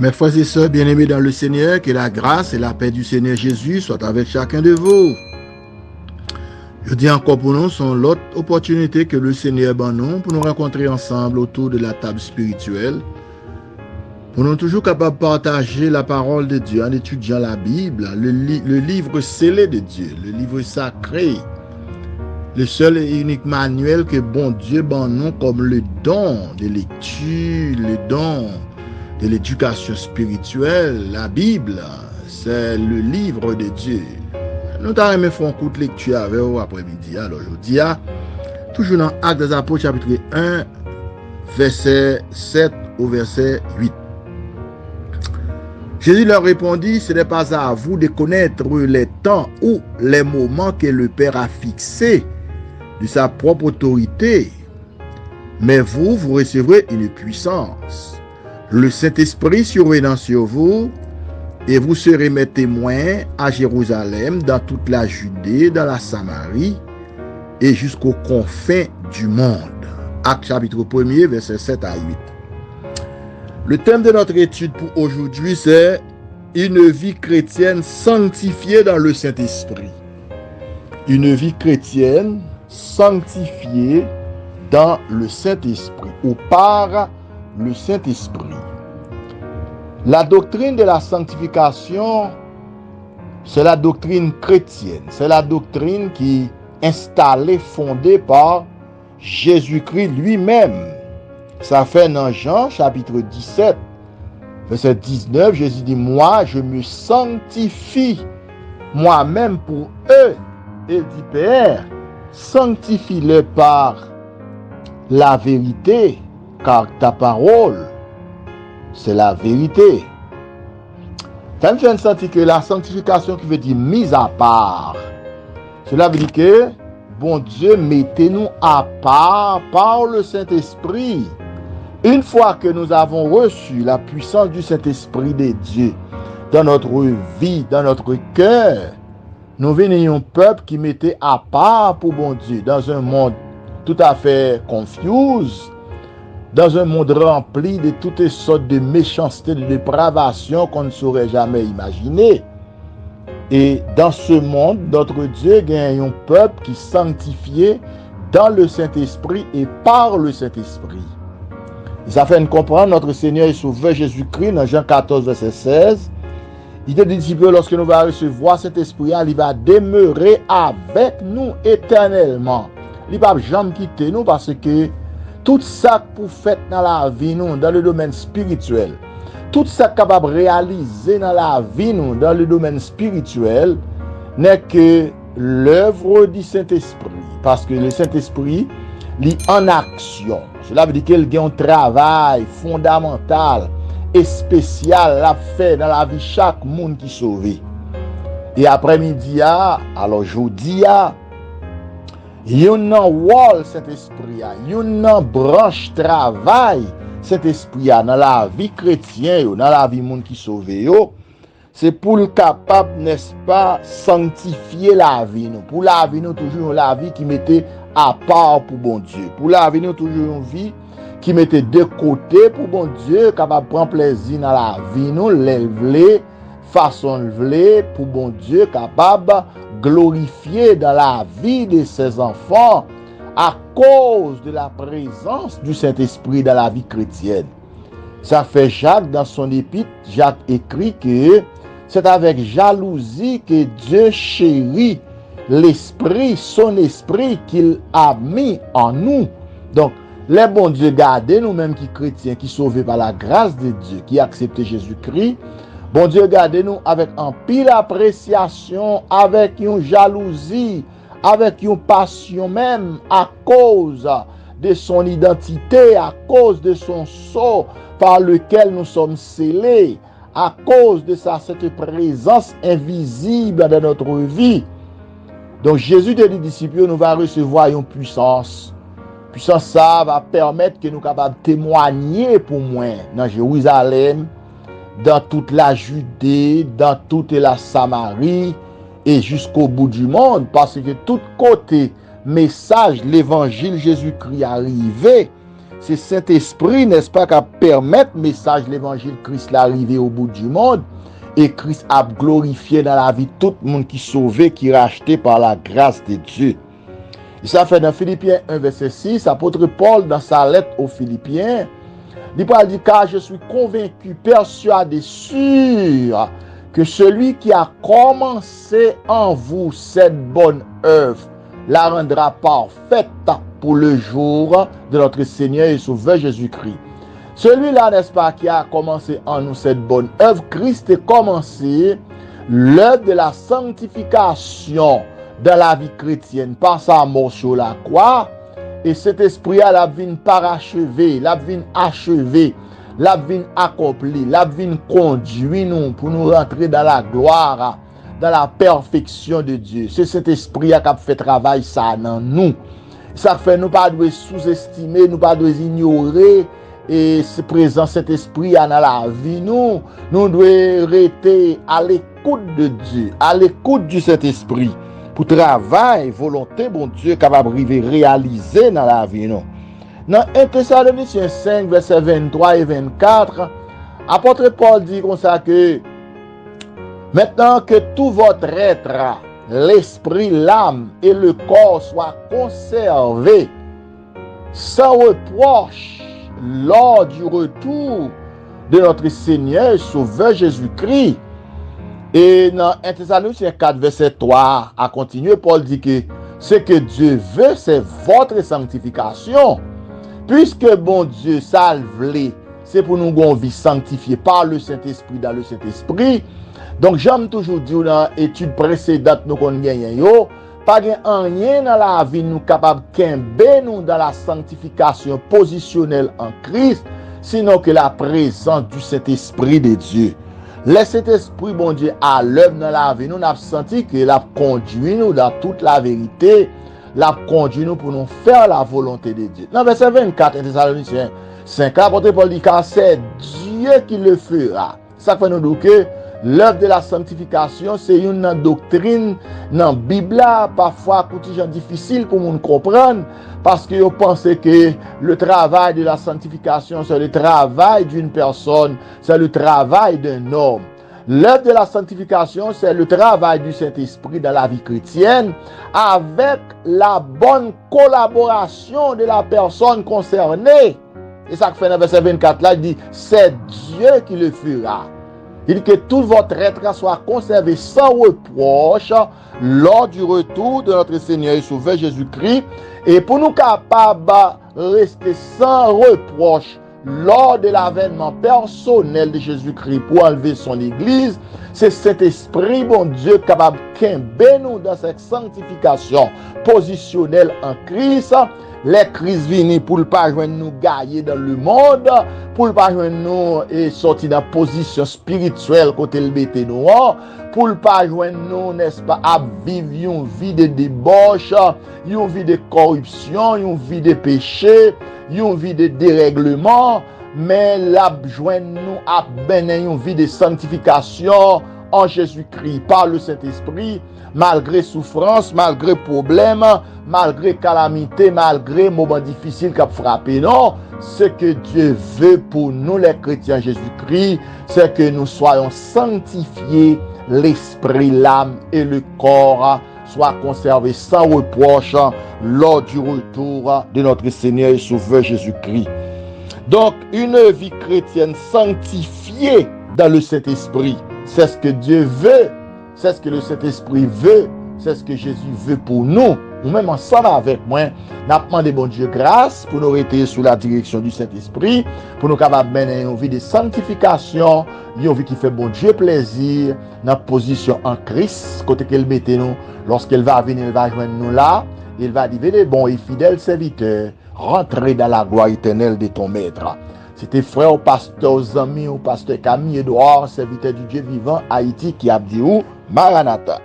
Mes frères et sœurs bien-aimés dans le Seigneur, que la grâce et la paix du Seigneur Jésus soient avec chacun de vous. Je dis encore pour nous, sont l'autre opportunité que le Seigneur ben nous pour nous rencontrer ensemble autour de la table spirituelle, pour nous toujours capables de partager la parole de Dieu en étudiant la Bible, le livre scellé de Dieu, le livre sacré, le seul et unique manuel que bon Dieu ben nous comme le don de lecture, le don de l'éducation spirituelle. La Bible, c'est le livre de Dieu. Nous avons fait un coup de lecture avec vous après-midi. Alors, aujourd'hui, toujours dans Actes des Apôtres, chapitre 1, verset 7 au verset 8. Jésus leur répondit, ce n'est pas à vous de connaître les temps ou les moments que le Père a fixés de sa propre autorité, mais vous recevrez une puissance. Le Saint-Esprit survenant sur vous, et vous serez mes témoins à Jérusalem, dans toute la Judée, dans la Samarie, et jusqu'aux confins du monde. Actes chapitre 1er, verset 7 à 8. Le thème de notre étude pour aujourd'hui, c'est une vie chrétienne sanctifiée dans le Saint-Esprit. Une vie chrétienne sanctifiée dans le Saint-Esprit, ou par le Saint-Esprit. La doctrine de la sanctification, c'est la doctrine chrétienne. C'est la doctrine qui est installée, fondée par Jésus-Christ lui-même. Ça fait dans Jean, chapitre 17, verset 19, Jésus dit, moi, je me sanctifie moi-même pour eux. Et dit, Père, sanctifie-les par la vérité, car ta parole, c'est la vérité. Ça me fait sentir que la sanctification qui veut dire mise à part, cela veut dire que, bon Dieu, mettez-nous à part par le Saint-Esprit. Une fois que nous avons reçu la puissance du Saint-Esprit de Dieu dans notre vie, dans notre cœur, nous venons un peuple qui mettait à part pour bon Dieu, dans un monde tout à fait confus, dans un monde rempli de toutes sortes de méchanceté, de dépravation qu'on ne saurait jamais imaginer. Et dans ce monde, notre Dieu gagne un peuple qui est sanctifié dans le Saint-Esprit et par le Saint-Esprit. Ça fait comprendre notre Seigneur et Sauveur Jésus-Christ dans Jean 14, verset 16. Il te dit que lorsque nous allons recevoir cet esprit, il va demeurer avec nous éternellement. Il ne va jamais quitter nous parce que tout ça pour faire dans la vie, nous, dans le domaine spirituel, tout ça capable de réaliser dans la vie, nous, dans le domaine spirituel, n'est que l'œuvre du Saint-Esprit. Parce que le Saint-Esprit est en action. Cela veut dire qu'il y a un travail fondamental et spécial à faire dans la vie de chaque monde qui est sauvé. Et après-midi, alors jeudi, il y a un rôle Saint-Esprit, il y a une branche travail Saint-Esprit dans la vie chrétienne, dans la vie monde qui sauvé. C'est pour le capable, n'est-ce pas, sanctifier la vie. Pour la vie, nous toujours la vie qui mettait à part pour bon Dieu. Pour la vie, nous toujours une vie qui mettait de côté pour bon Dieu, capable de prendre plaisir dans la vie, nous l'élever, façon lever pour bon Dieu, capable de glorifier dans la vie de ses enfants à cause de la présence du Saint-Esprit dans la vie chrétienne. Ça fait Jacques dans son épître, Jacques écrit que c'est avec jalousie que Dieu chérit l'esprit, son esprit qu'il a mis en nous. Donc, les bons Dieu gardés, nous-mêmes qui chrétiens, qui sauvés par la grâce de Dieu, qui acceptent Jésus-Christ, bon Dieu gardez nous avec un pile appréciation, avec une jalousie, avec une passion même, à cause de son identité, à cause de son sceau par lequel nous sommes scellés, à cause de cette présence invisible dans notre vie. Donc Jésus de les disciples nous va recevoir une puissance. Puissance ça va permettre que nous capables de témoigner pour moi dans Jérusalem, dans toute la Judée, dans toute la Samarie et jusqu'au bout du monde, parce que tout côté message l'évangile Jésus-Christ arrivé, c'est Saint-Esprit, n'est-ce pas, qui permet le message de l'évangile Christ l'arrivée au bout du monde. Et Christ a glorifié dans la vie tout le monde qui est sauvé, qui est racheté par la grâce de Dieu. Et ça fait dans Philippiens 1, verset 6, apôtre Paul, dans sa lettre aux Philippiens, il dit, car je suis convaincu, persuadé, sûr, que celui qui a commencé en vous cette bonne œuvre la rendra parfaite pour le jour de notre Seigneur et Sauveur Jésus-Christ. Celui-là, n'est-ce pas, qui a commencé en nous cette bonne œuvre, Christ a commencé l'œuvre de la sanctification dans la vie chrétienne par sa mort sur la croix. Et cet esprit a la vie parachevé, la vie achevée, la vie accomplie, la vie conduit nous pour nous rentrer dans la gloire, dans la perfection de Dieu. C'est cet esprit qui a fait travail ça dans nous. Ça fait nous pas de sous-estimer, nous pas de ignorer et c'est présent cet esprit dans la vie nous devons rester à l'écoute de Dieu, à l'écoute du Saint-Esprit pour travail, volonté, bon Dieu, capable de réaliser dans la vie nous. Dans 1 Thessaloniciens 5, versets 23 et 24, apôtre Paul dit comme ça que maintenant que tout votre être, l'esprit, l'âme et le corps soient conservés sans reproche lors du retour de notre Seigneur et Sauveur Jésus-Christ. Et dans 1 Thessaloniciens 4, verset 3, à continuer, Paul dit que ce que Dieu veut, c'est votre sanctification. Puisque bon Dieu, ça le voulait, c'est pour nous qu'on vit sanctifié par le Saint-Esprit dans le Saint-Esprit. Donc, j'aime toujours dire dans l'étude précédente, nous qu'on gagne, pas rien dans la vie nous capable de nous dans la sanctification positionnelle en Christ, sinon que la présence du Saint-Esprit de Dieu. Le Saint-Esprit, bon Dieu, à l'œuvre dans la vie, nous avons senti que l'a conduit nous dans toute la vérité, l'a conduit nous pour nous faire la volonté de Dieu. Dans verset 24, Thessaloniciens 5, apôtre Paul dit, car c'est Dieu qui le fera. Ça fait nous dire que l'œuvre de la sanctification, c'est une doctrine dans la Bible, parfois difficile pour nous comprendre, parce que vous pensez que le travail de la sanctification, c'est le travail d'une personne, c'est le travail d'un homme. L'œuvre de la sanctification, c'est le travail du Saint-Esprit dans la vie chrétienne, avec la bonne collaboration de la personne concernée. Et ça fait dans le verset 24 là, il dit, c'est Dieu qui le fera. Il dit que tout votre être soit conservé sans reproche lors du retour de notre Seigneur et Sauveur Jésus-Christ. Et pour nous capables de rester sans reproche lors de l'avènement personnel de Jésus-Christ pour enlever son Église, c'est cet esprit, bon Dieu, capable de nous dans cette sanctification positionnelle en Christ. Les crises viennent pour ne pas nous gagner dans le monde, pour ne pas nous sortir dans la position spirituelle côté le bête noir, pour ne pas nous, n'est-ce pas, à vivre une vie de débauche, une vie de corruption, une vie de péché, une vie de dérèglement, mais la joindre nous à une vie de sanctification en Jésus-Christ par le Saint-Esprit, malgré souffrance, malgré problème, malgré calamité, malgré moments difficiles qui ont frappé. Non, ce que Dieu veut pour nous les chrétiens Jésus-Christ, c'est que nous soyons sanctifiés, l'esprit, l'âme et le corps soient conservés sans reproche lors du retour de notre Seigneur et Sauveur Jésus-Christ. Donc, une vie chrétienne sanctifiée dans le Saint-Esprit, c'est ce que Dieu veut, c'est ce que le Saint-Esprit veut, c'est ce que Jésus veut pour nous. Nous-mêmes ensemble avec moi, nous demandons bon Dieu grâce pour nous rester sous la direction du Saint-Esprit, pour nous capables de mener une vie de sanctification, une vie qui fait bon Dieu plaisir, notre position en Christ, côté qu'elle mette nous, lorsqu'elle va venir, elle va joindre nous là, il va dire, les bons et fidèles serviteurs, rentrez dans la gloire éternelle de ton maître. C'était frère, pasteur, amis, ou pasteur Camille Edouard, serviteur du Dieu vivant, Haïti, qui a dit où, Maranatha.